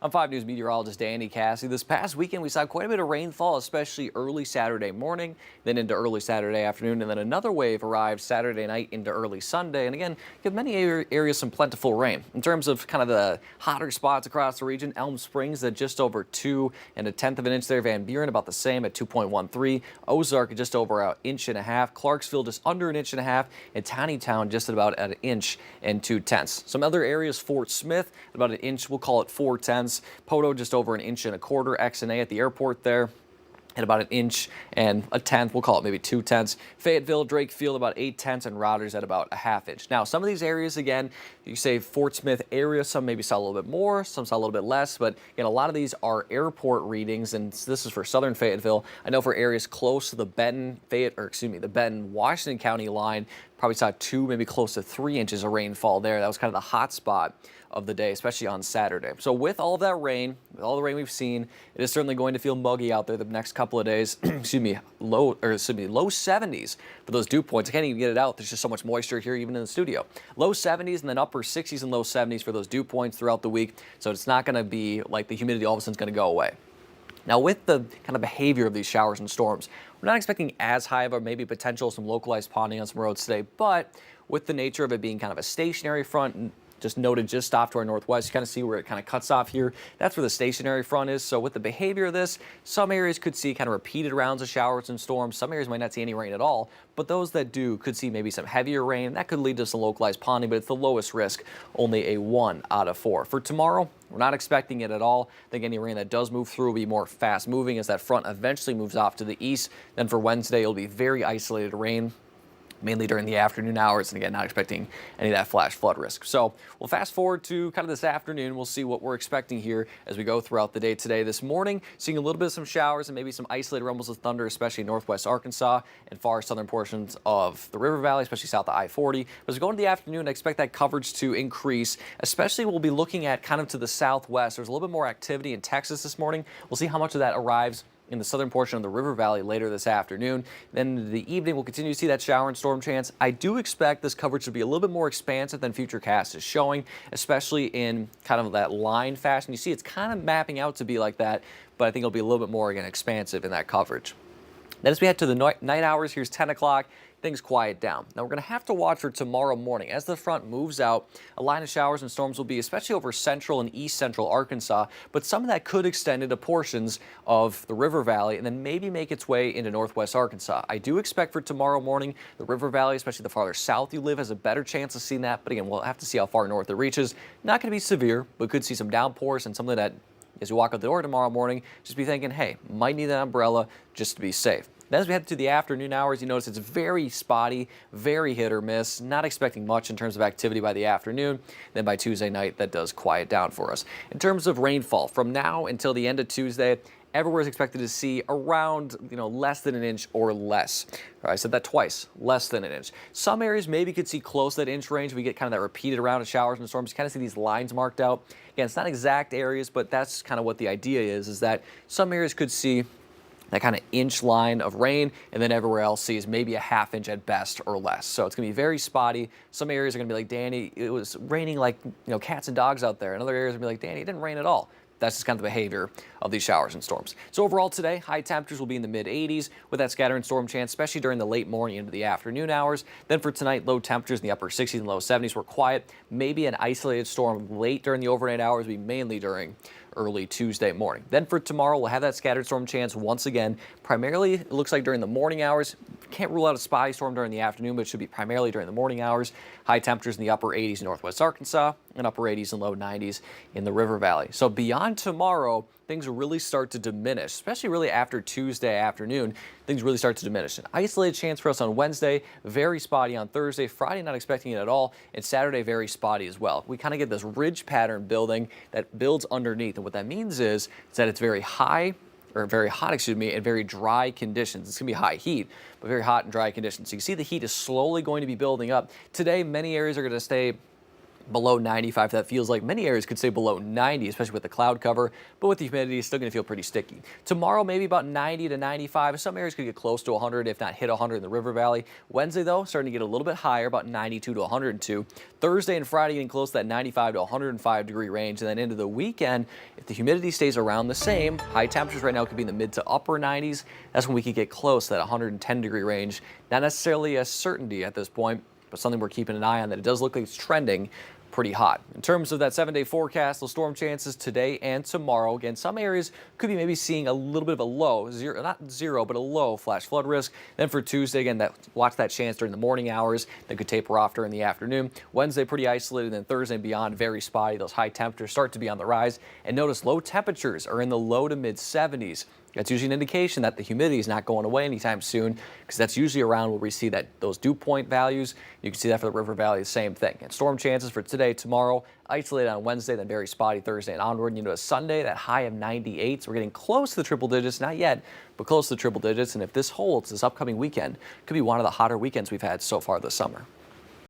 I'm 5 News meteorologist Danny Cassie. This past weekend, we saw quite a bit of rainfall, especially early Saturday morning, then into early Saturday afternoon, and then another wave arrived Saturday night into early Sunday. And again, give many areas some plentiful rain. In terms of kind of the hotter spots across the region, Elm Springs at just over 2 and a tenth of an inch there. Van Buren about the same at 2.13. Ozark at just over an inch and a half. Clarksville just under an inch and a half. And Townytown just at about an inch and 2/10. Some other areas, Fort Smith, about an inch, we'll call it 4/10. Poto just over an inch and a quarter. X&A at the airport there at about an inch and a tenth, we'll call it maybe 2/10. Fayetteville, Drakefield about 8/10, and Rogers at about a half inch. Now, some of these areas, again, you say Fort Smith area, some maybe saw a little bit more, some saw a little bit less, but again, a lot of these are airport readings, and this is for southern Fayetteville. I know for areas close to the the Benton, Washington County line, probably saw 2, maybe close to 3 inches of rainfall there. That was kind of the hot spot of the day, especially on Saturday. So with all of that rain, with all the rain we've seen, it is certainly going to feel muggy out there the next couple of days. Low 70s for those dew points. I can't even get it out. There's just so much moisture here, even in the studio. Low 70s and then upper 60s and low 70s for those dew points throughout the week. So it's not going to be like the humidity all of a sudden is going to go away. Now, with the kind of behavior of these showers and storms, we're not expecting as high of a maybe potential some localized ponding on some roads today, but with the nature of it being kind of a stationary front, just noted just off to our northwest, you kind of see where it kind of cuts off here. That's where the stationary front is. So with the behavior of this, some areas could see kind of repeated rounds of showers and storms. Some areas might not see any rain at all, but those that do could see maybe some heavier rain. That could lead to some localized ponding, but it's the lowest risk, only a 1 out of 4. For tomorrow, we're not expecting it at all. I think any rain that does move through will be more fast moving as that front eventually moves off to the east. Then for Wednesday, it'll be very isolated rain, mainly during the afternoon hours, and again, not expecting any of that flash flood risk. So we'll fast forward to kind of this afternoon. We'll see what we're expecting here as we go throughout the day today. This morning, seeing a little bit of some showers and maybe some isolated rumbles of thunder, especially in northwest Arkansas and far southern portions of the River Valley, especially south of I-40. But as we go into the afternoon, I expect that coverage to increase, especially we'll be looking at kind of to the southwest. There's a little bit more activity in Texas this morning. We'll see how much of that arrives in the southern portion of the River Valley later this afternoon. Then in the evening, we'll continue to see that shower and storm chance. I do expect this coverage to be a little bit more expansive than Futurecast is showing, especially in kind of that line fashion. You see it's kind of mapping out to be like that, but I think it'll be a little bit more, again, expansive in that coverage. Then as we head to the night hours, here's 10 o'clock. Things quiet down. Now we're going to have to watch for tomorrow morning. As the front moves out, a line of showers and storms will be especially over central and east central Arkansas, but some of that could extend into portions of the River Valley and then maybe make its way into northwest Arkansas. I do expect for tomorrow morning, the River Valley, especially the farther south you live, has a better chance of seeing that. But again, we'll have to see how far north it reaches. Not going to be severe, but could see some downpours and something that as you walk out the door tomorrow morning, just be thinking, hey, might need an umbrella just to be safe. Then as we head to the afternoon hours, you notice it's very spotty, very hit or miss. Not expecting much in terms of activity by the afternoon. Then by Tuesday night, that does quiet down for us. In terms of rainfall, from now until the end of Tuesday, everywhere is expected to see around, less than an inch or less. I said that twice, less than an inch. Some areas maybe could see close to that inch range. We get kind of that repeated round of showers and storms. You kind of see these lines marked out. Again, it's not exact areas, but that's kind of what the idea is that some areas could see that kind of inch line of rain, and then everywhere else sees maybe a half inch at best or less. So it's going to be very spotty. Some areas are going to be like, Danny, it was raining like cats and dogs out there. And other areas are going to be like, Danny, it didn't rain at all. That's just kind of the behavior of these showers and storms. So overall today, high temperatures will be in the mid-80s with that scattering storm chance, especially during the late morning into the afternoon hours. Then for tonight, low temperatures in the upper 60s and low 70s. We're quiet. Maybe an isolated storm late during the overnight hours, be mainly during early Tuesday morning. Then for tomorrow, we'll have that scattered storm chance once again. Primarily, it looks like during the morning hours. Can't rule out a spotty storm during the afternoon, but it should be primarily during the morning hours. High temperatures in the upper 80s in northwest Arkansas and upper 80s and low 90s in the River Valley. So beyond tomorrow, things really start to diminish, especially really after Tuesday afternoon. Things really start to diminish. An isolated chance for us on Wednesday, very spotty on Thursday. Friday, not expecting it at all. And Saturday, very spotty as well. We kind of get this ridge pattern building that builds underneath. And what that means is that it's very high, or very hot, and very dry conditions. It's going to be high heat, but very hot and dry conditions. So you can see the heat is slowly going to be building up. Today, many areas are going to stay below 95. That feels like many areas could say below 90, especially with the cloud cover, but with the humidity, it's still going to feel pretty sticky. Tomorrow, maybe about 90 to 95. Some areas could get close to 100, if not hit 100 in the River Valley. Wednesday, though, starting to get a little bit higher, about 92 to 102. Thursday and Friday getting close to that 95 to 105 degree range. And then into the weekend, if the humidity stays around the same, high temperatures right now could be in the mid to upper 90s. That's when we could get close to that 110 degree range. Not necessarily a certainty at this point, but something we're keeping an eye on, that it does look like it's trending pretty hot. In terms of that 7-day forecast, those storm chances today and tomorrow. Again, some areas could be maybe seeing a little bit of a low, not zero, but a low flash flood risk. Then for Tuesday, again, watch that chance during the morning hours. That could taper off during the afternoon. Wednesday, pretty isolated. Then Thursday and beyond, very spotty. Those high temperatures start to be on the rise. And notice low temperatures are in the low to mid 70s. That's usually an indication that the humidity is not going away anytime soon, because that's usually around where we see those dew point values. You can see that for the River Valley, the same thing. And storm chances for today, tomorrow, isolated on Wednesday, then very spotty Thursday and onward. A Sunday, that high of 98. So we're getting close to the triple digits, not yet, but close to the triple digits. And if this holds this upcoming weekend, could be one of the hotter weekends we've had so far this summer.